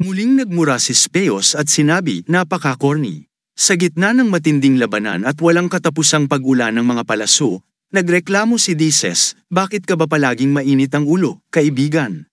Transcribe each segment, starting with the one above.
Muling nagmura si Speos at sinabi, napaka-corny. Sa gitna ng matinding labanan at walang katapusang pag-ulan ng mga palaso, nagreklamo si Dices, bakit ka ba palaging mainit ang ulo, kaibigan?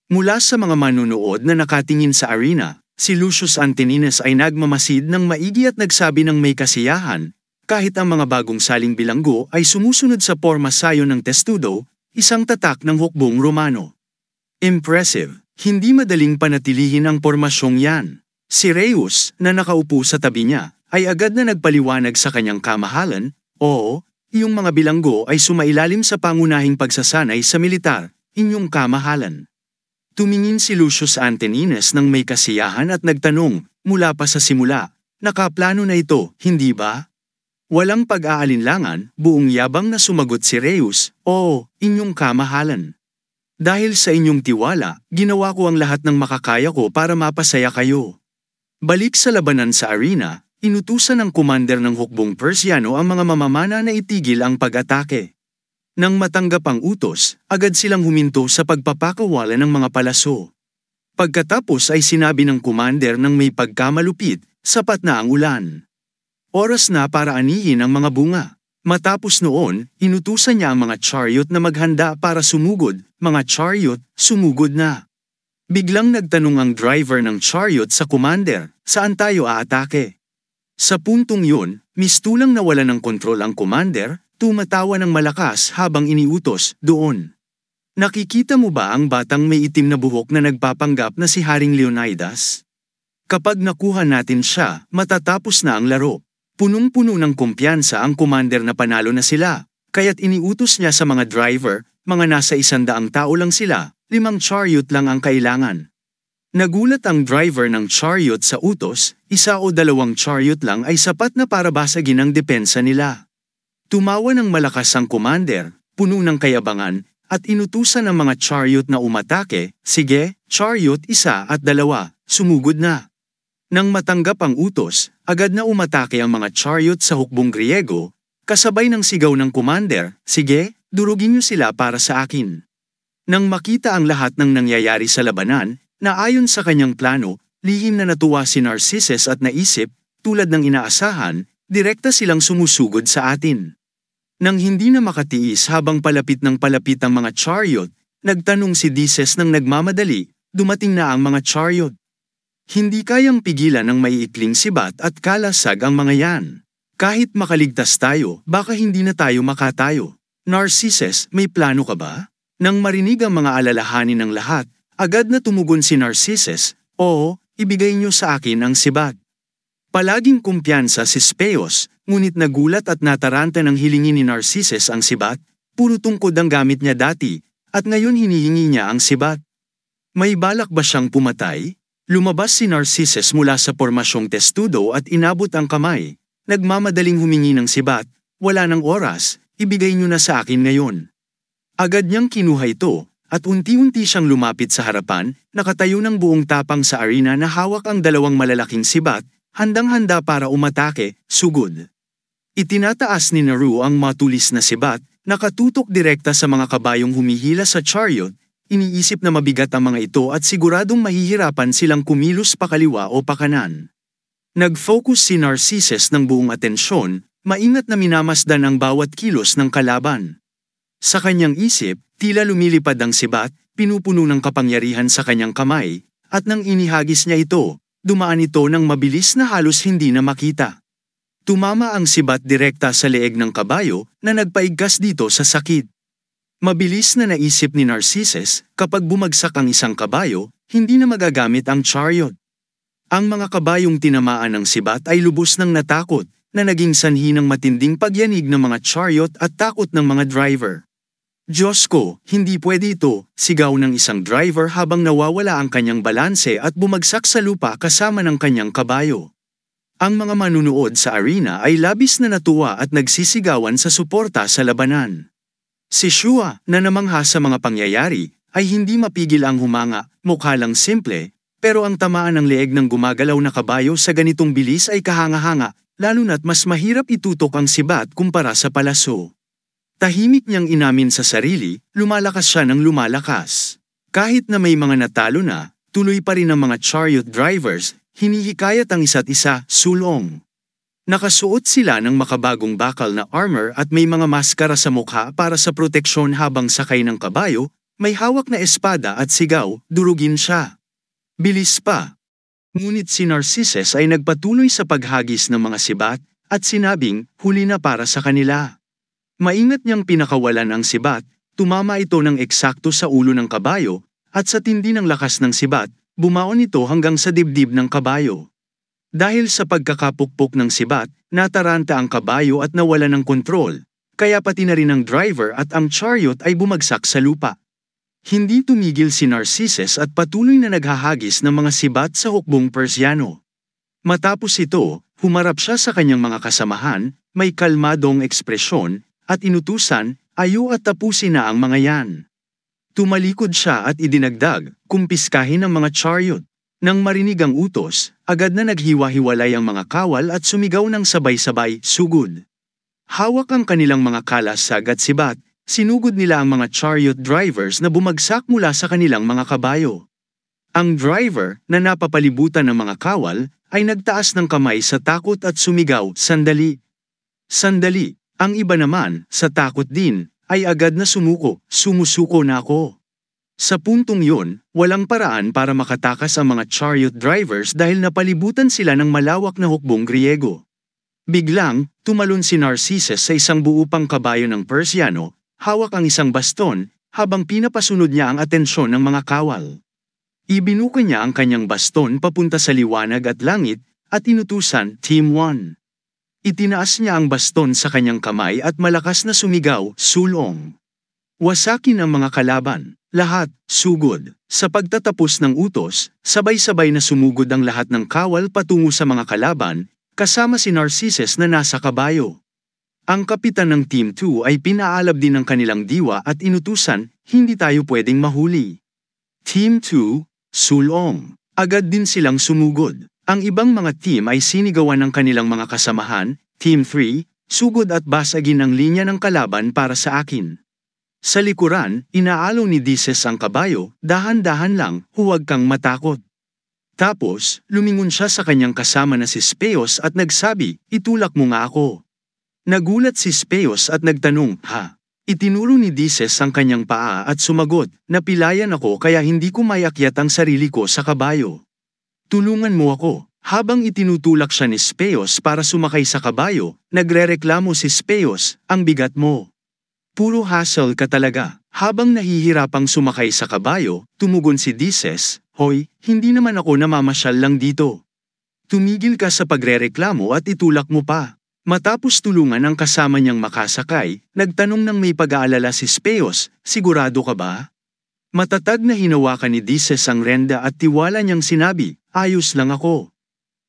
Mula sa mga manunood na nakatingin sa arena, si Lucius Antonines ay nagmamasid ng maigi at nagsabi ng may kasiyahan, kahit ang mga bagong saling bilanggo ay sumusunod sa porma sayon ng testudo, isang tatak ng hukbong Romano. Impressive, hindi madaling panatilihin ang pormasyong yan. Si Reus, na nakaupo sa tabi niya, ay agad na nagpaliwanag sa kanyang kamahalan, oo, iyong mga bilanggo ay sumailalim sa pangunahing pagsasanay sa militar, inyong kamahalan. Tumingin si Lucius Antonines ng may kasiyahan at nagtanong, mula pa sa simula, nakaplano na ito, hindi ba? Walang pag-aalinlangan, buong yabang na sumagot si Reus, oo, inyong kamahalan. Dahil sa inyong tiwala, ginawa ko ang lahat ng makakaya ko para mapasaya kayo. Balik sa labanan sa arena, inutusan ng commander ng hukbong Persiano ang mga mamamana na itigil ang pag-atake. Nang matanggap ang utos, agad silang huminto sa pagpapakawala ng mga palaso. Pagkatapos ay sinabi ng commander ng may pagkamalupit, sapat na ang ulan. Oras na para anihin ang mga bunga. Matapos noon, inutusan niya ang mga chariot na maghanda para sumugod, mga chariot, sumugod na. Biglang nagtanong ang driver ng chariot sa commander, saan tayo aatake? Sa puntong yun, mistulang nawala ng kontrol ang commander, tumatawa ng malakas habang iniutos, doon. Nakikita mo ba ang batang may itim na buhok na nagpapanggap na si Haring Leonidas? Kapag nakuha natin siya, matatapos na ang laro. Punong-puno ng kumpiyansa ang commander na panalo na sila, kaya't iniutos niya sa mga driver, mga nasa 100 tao lang sila, 5 chariot lang ang kailangan. Nagulat ang driver ng chariot sa utos, 1 o 2 chariot lang ay sapat na para basagin ang depensa nila. Tumawa ng malakas ang commander, puno ng kayabangan, at inutusan ang mga chariot na umatake, sige, chariot 1 at 2, sumugod na. Nang matanggap ang utos, agad na umatake ang mga chariot sa hukbong Griego, kasabay ng sigaw ng commander, sige, durugin niyo sila para sa akin. Nang makita ang lahat ng nangyayari sa labanan, na ayon sa kanyang plano, lihim na natuwa si Narcissus at naisip, tulad ng inaasahan, direkta silang sumusugod sa atin. Nang hindi na makatiis habang palapit ng palapit ang mga chariot, nagtanong si Dices ng nagmamadali, dumating na ang mga chariot. Hindi kayang pigilan ng maiikling sibat at kalasag ang mga yan. Kahit makaligtas tayo, baka hindi na tayo makatayo. Narcissus, may plano ka ba? Nang marinig ang mga alalahanin ng lahat, agad na tumugon si Narcissus, oo, ibigay niyo sa akin ang sibat. Palaging kumpiyansa si Speos, ngunit nagulat at nataranta ng hilingin ni Narcissus ang sibat, puro tungkod ang gamit niya dati, at ngayon hinihingi niya ang sibat. May balak ba siyang pumatay? Lumabas si Narcissus mula sa pormasyong testudo at inabot ang kamay. Nagmamadaling humingi ng sibat, wala ng oras, ibigay niyo na sa akin ngayon. Agad niyang kinuha ito, at unti-unti siyang lumapit sa harapan, nakatayo ng buong tapang sa arena na hawak ang 2 malalaking sibat, handang-handa para umatake, sugod. Itinataas ni Naru ang matulis na sibat, nakatutok direkta sa mga kabayong humihila sa chariot, iniisip na mabigat ang mga ito at siguradong mahihirapan silang kumilos pakaliwa o pakanan. Nag-focus si Narcissus ng buong atensyon, maingat na minamasdan ang bawat kilos ng kalaban. Sa kanyang isip, tila lumilipad ang sibat, pinupuno ng kapangyarihan sa kanyang kamay, at nang inihagis niya ito, dumaan ito ng mabilis na halos hindi na makita. Tumama ang sibat direkta sa leeg ng kabayo na nagpaigkas dito sa sakit. Mabilis na naisip ni Narcissus, kapag bumagsak ang isang kabayo, hindi na magagamit ang chariot. Ang mga kabayong tinamaan ng sibat ay lubos ng natakot, na naging sanhi ng matinding pagyanig ng mga chariot at takot ng mga driver. Diyos ko, hindi pwede ito, sigaw ng isang driver habang nawawala ang kanyang balanse at bumagsak sa lupa kasama ng kanyang kabayo. Ang mga manunood sa arena ay labis na natuwa at nagsisigawan sa suporta sa labanan. Si Shua, na namangha sa mga pangyayari, ay hindi mapigil ang humanga, mukha lang simple, pero ang tamaan ng leeg ng gumagalaw na kabayo sa ganitong bilis ay kahanga-hanga, lalo na't mas mahirap itutok ang sibat kumpara sa palaso. Tahimik niyang inamin sa sarili, lumalakas siya ng lumalakas. Kahit na may mga natalo na, Tuloy pa rin ang mga chariot drivers, hinihikayat ang isa't isa, sulong. Nakasuot sila ng makabagong bakal na armor at may mga maskara sa mukha para sa proteksyon habang sakay ng kabayo, may hawak na espada at sigaw, durugin siya. Bilis pa. Ngunit si Narcissus ay nagpatuloy sa paghagis ng mga sibat at sinabing, huli na para sa kanila. Maingat niyang pinakawalan ang sibat, tumama ito ng eksakto sa ulo ng kabayo, at sa tindi ng lakas ng sibat, bumaon ito hanggang sa dibdib ng kabayo. Dahil sa pagkakapukpok ng sibat, nataranta ang kabayo at nawala ng kontrol, kaya pati na rin ang driver at ang chariot ay bumagsak sa lupa. Hindi tumigil si Narcissus at patuloy na naghahagis ng mga sibat sa hukbong Persiano. Matapos ito, humarap siya sa kanyang mga kasamahan, may kalmadong ekspresyon, at inutusan, ayo at tapusin na ang mga yan. Tumalikod siya at idinagdag, kumpiskahin ang mga chariot. Nang marinig ang utos, agad na naghiwa-hiwalay ang mga kawal at sumigaw ng sabay-sabay, sugod. Hawak ang kanilang mga kalasag at sibat, sinugod nila ang mga chariot drivers na bumagsak mula sa kanilang mga kabayo. Ang driver, na napapalibutan ng mga kawal, ay nagtaas ng kamay sa takot at sumigaw, sandali. Sandali, ang iba naman, sa takot din, ay agad na sumusuko na ako. Sa puntong yun, walang paraan para makatakas ang mga chariot drivers dahil napalibutan sila ng malawak na hukbong Griego. Biglang, tumalon si Narcissus sa isang buo pang kabayo ng Persiano, hawak ang isang baston, habang pinapasunod niya ang atensyon ng mga kawal. Ibinuka niya ang kanyang baston papunta sa liwanag at langit, at inutusan, Team 1. Itinaas niya ang baston sa kanyang kamay at malakas na sumigaw, sulong. Wasakin ang mga kalaban. Lahat, sugod. Sa pagtatapos ng utos, sabay-sabay na sumugod ang lahat ng kawal patungo sa mga kalaban, kasama si Narcissus na nasa kabayo. Ang kapitan ng Team 2 ay pinaalab din ng kanilang diwa at inutusan, hindi tayo pwedeng mahuli. Team 2, sulong. Agad din silang sumugod. Ang ibang mga team ay sinigawan ng kanilang mga kasamahan, Team 3, sugod at basagin ang linya ng kalaban para sa akin. Sa likuran, inaalaw ni Dices ang kabayo, dahan-dahan lang, huwag kang matakot. Tapos, lumingon siya sa kanyang kasama na si Speos at nagsabi, itulak mo nga ako. Nagulat si Speos at nagtanong, ha? Itinuro ni Dices ang kanyang paa at sumagot, napilayan ako kaya hindi ko mayakyat ang sarili ko sa kabayo. Tulungan mo ako. Habang itinutulak siya ni Speos para sumakay sa kabayo, nagrereklamo si Speos, ang bigat mo. Puro hassle ka talaga. Habang nahihirapang sumakay sa kabayo, tumugon si Dices, hoy, hindi naman ako namamasyal lang dito. Tumigil ka sa pagrereklamo at itulak mo pa. Matapos tulungan ang kasama niyang makasakay, nagtanong ng may pag-aalala si Speos, sigurado ka ba? Matatag na hinawakan ni Dices ang renda at tiwala niyang sinabi, ayos lang ako.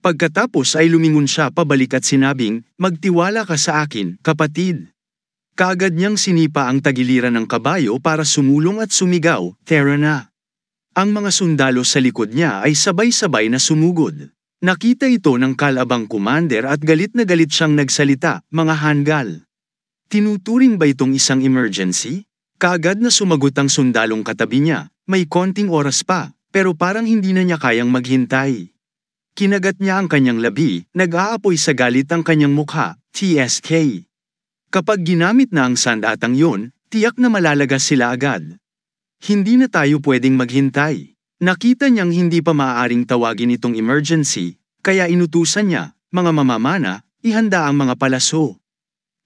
Pagkatapos ay lumingon siya pabalik at sinabing, magtiwala ka sa akin, kapatid. Kaagad niyang sinipa ang tagiliran ng kabayo para sumulong at sumigaw, tara na. Ang mga sundalo sa likod niya ay sabay-sabay na sumugod. Nakita ito ng kalabang commander at galit na galit siyang nagsalita, mga hanggal. Tinuturing ba itong isang emergency? Kaagad na sumagot ang sundalong katabi niya, may konting oras pa, pero parang hindi na niya kayang maghintay. Kinagat niya ang kanyang labi, nag-aapoy sa galit ang kanyang mukha, TSK. Kapag ginamit na ang sandatang yon, tiyak na malalagas sila agad. Hindi na tayo pwedeng maghintay. Nakita niyang hindi pa maaaring tawagin itong emergency, kaya inutusan niya, mga mamamana, ihanda ang mga palaso.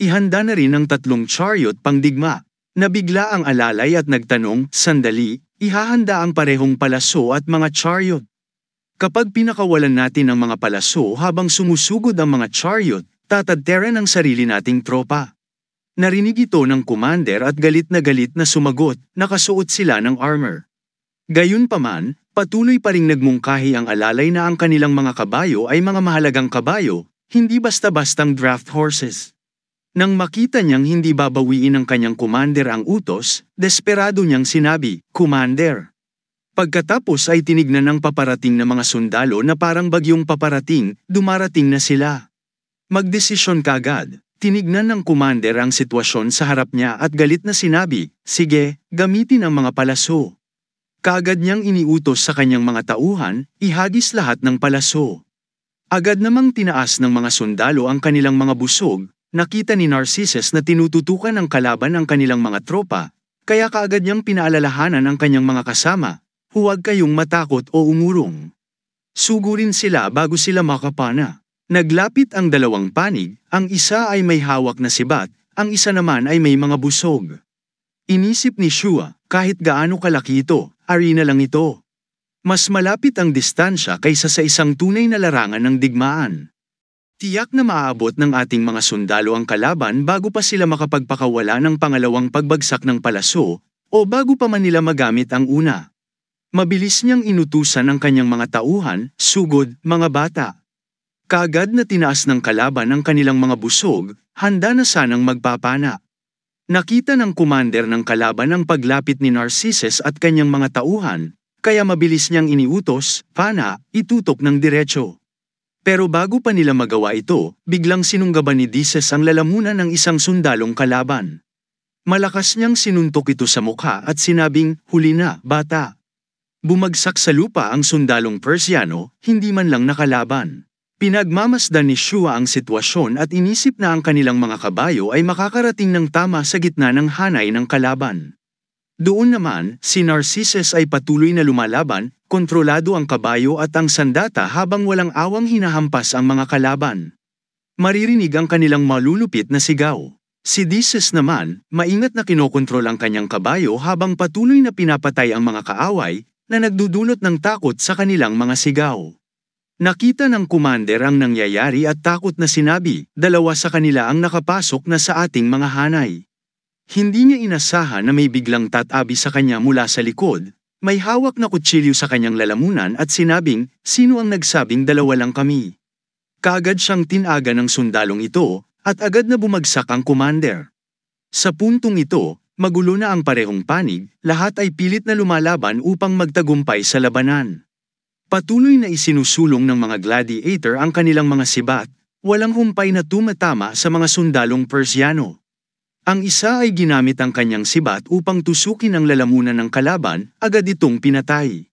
Ihanda na rin ang 3 chariot pangdigma. Nabigla ang alalay at nagtanong, sandali, ihahanda ang parehong palaso at mga chariot. Kapag pinakawalan natin ang mga palaso habang sumusugod ang mga chariot, tatadteran ang sarili nating tropa. Narinig ito ng commander at galit na sumagot, nakasuot sila ng armor. Gayunpaman, patuloy pa ring nagmungkahi ang alalay na ang kanilang mga kabayo ay mga mahalagang kabayo, hindi basta-bastang draft horses. Nang makita niyang hindi babawiin ng kanyang commander ang utos, desperado niyang sinabi, Commander. Pagkatapos ay tinignan ng paparating na mga sundalo na parang bagyong paparating, dumarating na sila. Magdesisyon kaagad. Tinignan ng commander ang sitwasyon sa harap niya at galit na sinabi, sige, gamitin ang mga palaso. Kaagad niyang iniutos sa kanyang mga tauhan, ihagis lahat ng palaso. Agad namang tinaas ng mga sundalo ang kanilang mga busog, nakita ni Narcissus na tinututukan ng kalaban ang kanilang mga tropa, kaya kaagad niyang pinaalalahanan ang kanyang mga kasama, huwag kayong matakot o umurong. Sugurin sila bago sila makapana. Naglapit ang dalawang panig, ang isa ay may hawak na sibat, ang isa naman ay may mga busog. Inisip ni Shua, kahit gaano kalaki ito, arena lang ito. Mas malapit ang distansya kaysa sa isang tunay na larangan ng digmaan. Tiyak na maaabot ng ating mga sundalo ang kalaban bago pa sila makapagpakawala ng pangalawang pagbagsak ng palaso, o bago pa man nila magamit ang una. Mabilis niyang inutusan ang kanyang mga tauhan, sugod, mga bata. Kaagad na tinaas ng kalaban ang kanilang mga busog, handa na sanang magpapana. Nakita ng commander ng kalaban ang paglapit ni Narcissus at kanyang mga tauhan, kaya mabilis niyang iniutos, pana, itutok ng diretso. Pero bago pa nila magawa ito, biglang sinunggaban ni Dices ang lalamunan ng isang sundalong kalaban. Malakas niyang sinuntok ito sa mukha at sinabing, huli na, bata. Bumagsak sa lupa ang sundalong Persiano, hindi man lang nakalaban. Pinagmamasdan ni Shua ang sitwasyon at inisip na ang kanilang mga kabayo ay makakarating ng tama sa gitna ng hanay ng kalaban. Doon naman, si Narcissus ay patuloy na lumalaban, kontrolado ang kabayo at ang sandata habang walang awang hinahampas ang mga kalaban. Maririnig ang kanilang malulupit na sigaw. Si Dices naman, maingat na kinokontrol ang kanyang kabayo habang patuloy na pinapatay ang mga kaaway na nagdudulot ng takot sa kanilang mga sigaw. Nakita ng commander ang nangyayari at takot na sinabi, dalawa sa kanila ang nakapasok na sa ating mga hanay. Hindi niya inasahan na may biglang tatabi sa kanya mula sa likod, may hawak na kutsilyo sa kanyang lalamunan at sinabing, sino ang nagsabing dalawa lang kami? Kaagad siyang tinaga ng sundalong ito, at agad na bumagsak ang commander. Sa puntong ito, magulo na ang parehong panig, lahat ay pilit na lumalaban upang magtagumpay sa labanan. Patuloy na isinusulong ng mga gladiator ang kanilang mga sibat, walang humpay na tumatama sa mga sundalong Persiano. Ang isa ay ginamit ang kanyang sibat upang tusukin ang lalamunan ng kalaban, agad itong pinatay.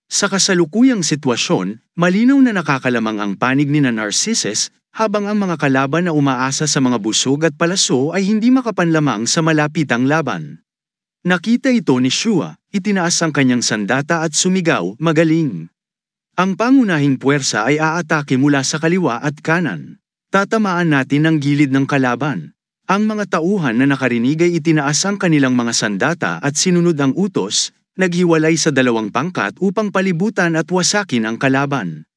Sa kasalukuyang sitwasyon, malinaw na nakakalamang ang panig ni Narcissus, habang ang mga kalaban na umaasa sa mga busog at palaso ay hindi makapanlamang sa malapitang laban. Nakita ito ni Shua, itinaas ang kanyang sandata at sumigaw, magaling. Ang pangunahing puwersa ay aatake mula sa kaliwa at kanan. Tatamaan natin ang gilid ng kalaban. Ang mga tauhan na nakarinig ay itinaas ang kanilang mga sandata at sinunod ang utos, naghiwalay sa dalawang pangkat upang palibutan at wasakin ang kalaban.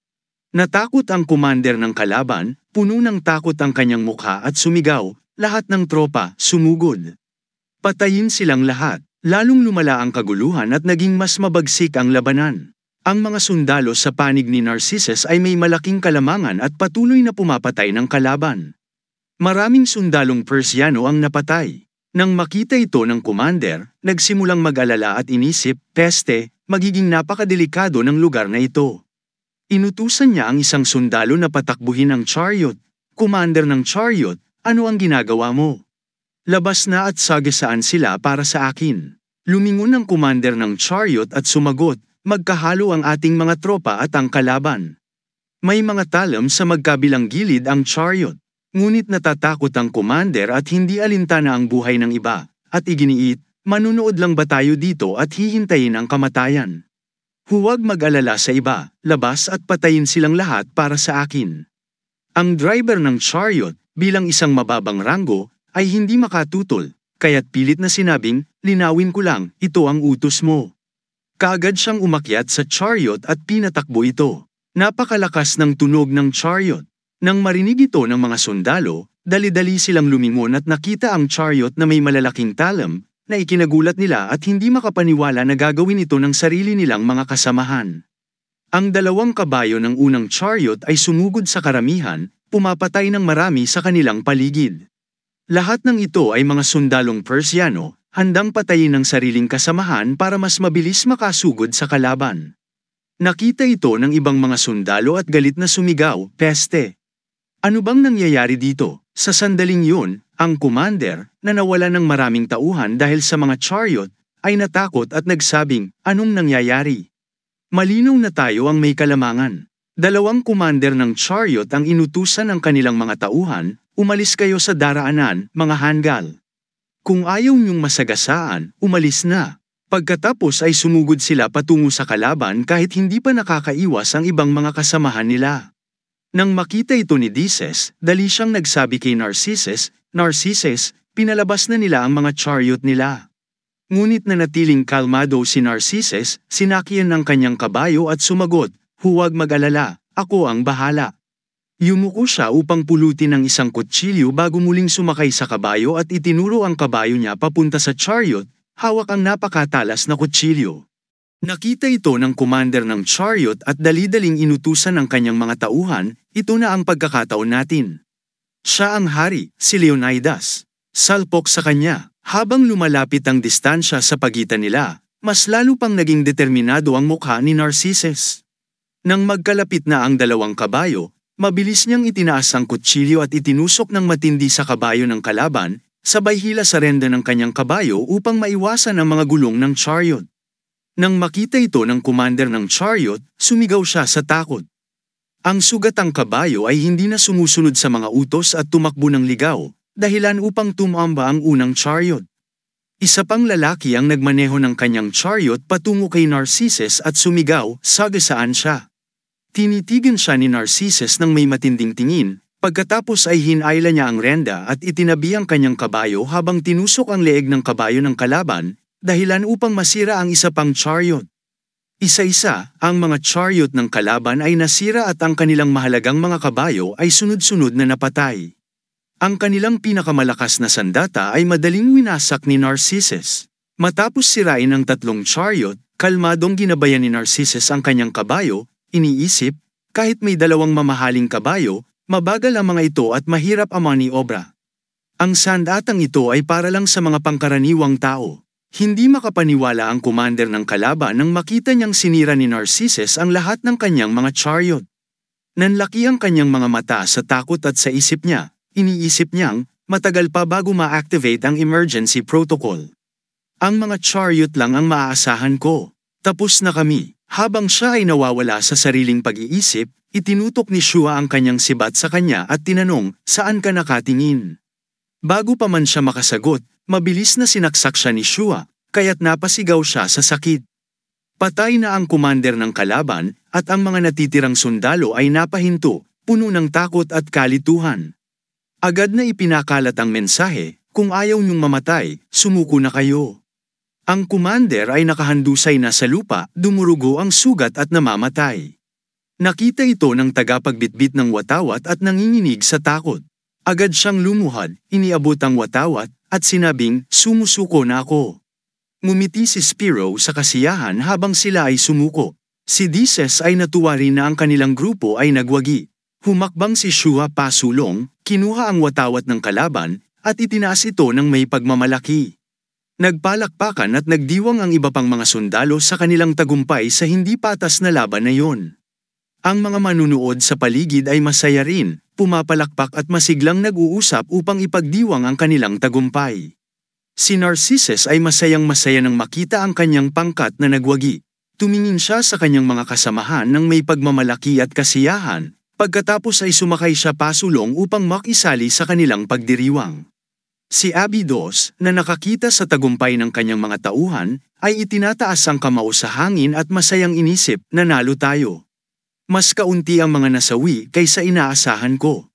Natakot ang commander ng kalaban, puno ng takot ang kanyang mukha at sumigaw, lahat ng tropa, sumugod. Patayin silang lahat, lalong lumala ang kaguluhan at naging mas mabagsik ang labanan. Ang mga sundalo sa panig ni Narcissus ay may malaking kalamangan at patuloy na pumapatay ng kalaban. Maraming sundalong Persiano ang napatay. Nang makita ito ng commander, nagsimulang mag-alala at inisip, peste, magiging napakadelikado ng lugar na ito. Inutusan niya ang isang sundalo na patakbuhin ang chariot. Commander ng chariot, ano ang ginagawa mo? Labas na at sagasaan sila para sa akin. Lumingon ang commander ng chariot at sumagot, magkahalo ang ating mga tropa at ang kalaban. May mga talam sa magkabilang gilid ang chariot. Ngunit natatakot ang commander at hindi alintana ang buhay ng iba, at iginiit, manunood lang ba tayo dito at hihintayin ang kamatayan? Huwag mag-alala sa iba, labas at patayin silang lahat para sa akin. Ang driver ng chariot, bilang isang mababang ranggo, ay hindi makatutol, kaya't pilit na sinabing, linawin ko lang, ito ang utos mo. Kaagad siyang umakyat sa chariot at pinatakbo ito. Napakalakas ng tunog ng chariot. Nang marinig ito ng mga sundalo, dali-dali silang lumingon at nakita ang chariot na may malalaking talam, na ikinagulat nila at hindi makapaniwala na gagawin ito ng sarili nilang mga kasamahan. Ang dalawang kabayo ng unang chariot ay sumugod sa karamihan, pumapatay ng marami sa kanilang paligid. Lahat ng ito ay mga sundalong Persiano, handang patayin ng sariling kasamahan para mas mabilis makasugod sa kalaban. Nakita ito ng ibang mga sundalo at galit na sumigaw, peste. Ano bang nangyayari dito? Sa sandaling yun, ang commander, na nawala ng maraming tauhan dahil sa mga chariot, ay natakot at nagsabing, "Anong nangyayari? Malinaw na tayo ang may kalamangan." Dalawang commander ng chariot ang inutusan ng kanilang mga tauhan, "Umalis kayo sa daraanan, mga Hangal. Kung ayaw niyong masagasaan, umalis na." Pagkatapos ay sumugod sila patungo sa kalaban kahit hindi pa nakakaiwas ang ibang mga kasamahan nila. Nang makita ito ni Odysseus, dali siyang nagsabi kay Narcissus, "Narcissus, pinalabas na nila ang mga chariot nila." Ngunit nanatiling kalmado si Narcissus, sinakyan ng kanyang kabayo at sumagot, "Huwag mag-alala, ako ang bahala." Yumuko siya upang pulutin ang isang kutsilyo bago muling sumakay sa kabayo at itinuro ang kabayo niya papunta sa chariot, hawak ang napakatalas na kutsilyo. Nakita ito ng commander ng chariot at dali-daling inutusan ng kanyang mga tauhan, "Ito na ang pagkakataon natin." Siya ang hari, si Leonidas. Salpok sa kanya. Habang lumalapit ang distansya sa pagitan nila, mas lalo pang naging determinado ang mukha ni Narcissus. Nang magkalapit na ang dalawang kabayo, mabilis niyang itinaas ang kutsilyo at itinusok ng matindi sa kabayo ng kalaban, sabay hila sa renda ng kanyang kabayo upang maiwasan ang mga gulong ng chariot. Nang makita ito ng commander ng chariot, sumigaw siya sa takot. Ang sugatang kabayo ay hindi na sumusunod sa mga utos at tumakbo ng ligaw, dahilan upang tumamba ang unang chariot. Isa pang lalaki ang nagmaneho ng kanyang chariot patungo kay Narcissus at sumigaw, "Sagasaan siya." Tinitigan siya ni Narcissus ng may matinding tingin, pagkatapos ay hinayla niya ang renda at itinabi ang kanyang kabayo habang tinusok ang leeg ng kabayo ng kalaban, dahilan upang masira ang isa pang chariot. Isa-isa, ang mga chariot ng kalaban ay nasira at ang kanilang mahalagang mga kabayo ay sunod-sunod na napatay. Ang kanilang pinakamalakas na sandata ay madaling winasak ni Narcissus. Matapos sirain ang tatlong chariot, kalmadong ginabayan ni Narcissus ang kanyang kabayo, iniisip, kahit may dalawang mamahaling kabayo, mabagal ang mga ito at mahirap ang maniobra. Ang sandatang ito ay para lang sa mga pangkaraniwang tao. Hindi makapaniwala ang commander ng kalaban nang makita niyang sinira ni Narcissus ang lahat ng kanyang mga chariot. Nanlaki ang kanyang mga mata sa takot at sa isip niya, iniisip niyang, matagal pa bago ma-activate ang emergency protocol. Ang mga chariot lang ang maaasahan ko. Tapos na kami. Habang siya ay nawawala sa sariling pag-iisip, itinutok ni Shua ang kanyang sibat sa kanya at tinanong, "Saan ka nakatingin?" Bago pa man siya makasagot, mabilis na sinaksak siya ni Shua, kaya't napasigaw siya sa sakit. Patay na ang commander ng kalaban, at ang mga natitirang sundalo ay napahinto, puno ng takot at kalituhan. Agad na ipinakalat ang mensahe, "Kung ayaw niyong mamatay, sumuko na kayo." Ang commander ay nakahandusay na sa lupa, dumurugo ang sugat at namamatay. Nakita ito ng tagapagbitbit ng watawat at nanginginig sa takot. Agad siyang lumuhad, iniabot ang watawat, at sinabing, "Sumusuko na ako." Ngumiti si Spiro sa kasiyahan habang sila ay sumuko. Si Odysseus ay natuwa rin na ang kanilang grupo ay nagwagi. Humakbang si Shua pasulong, kinuha ang watawat ng kalaban, at itinaas ito ng may pagmamalaki. Nagpalakpakan at nagdiwang ang iba pang mga sundalo sa kanilang tagumpay sa hindi patas na laban na iyon. Ang mga manunood sa paligid ay masaya rin, pumapalakpak at masiglang nag-uusap upang ipagdiwang ang kanilang tagumpay. Si Narcissus ay masayang-masaya nang makita ang kanyang pangkat na nagwagi. Tumingin siya sa kanyang mga kasamahan ng may pagmamalaki at kasiyahan, pagkatapos ay sumakay siya pasulong upang makisali sa kanilang pagdiriwang. Si Abydos, na nakakita sa tagumpay ng kanyang mga tauhan, ay itinataas ang kamao sa hangin at masayang inisip, "Nanalo tayo. Mas kaunti ang mga nasawi kaysa inaasahan ko."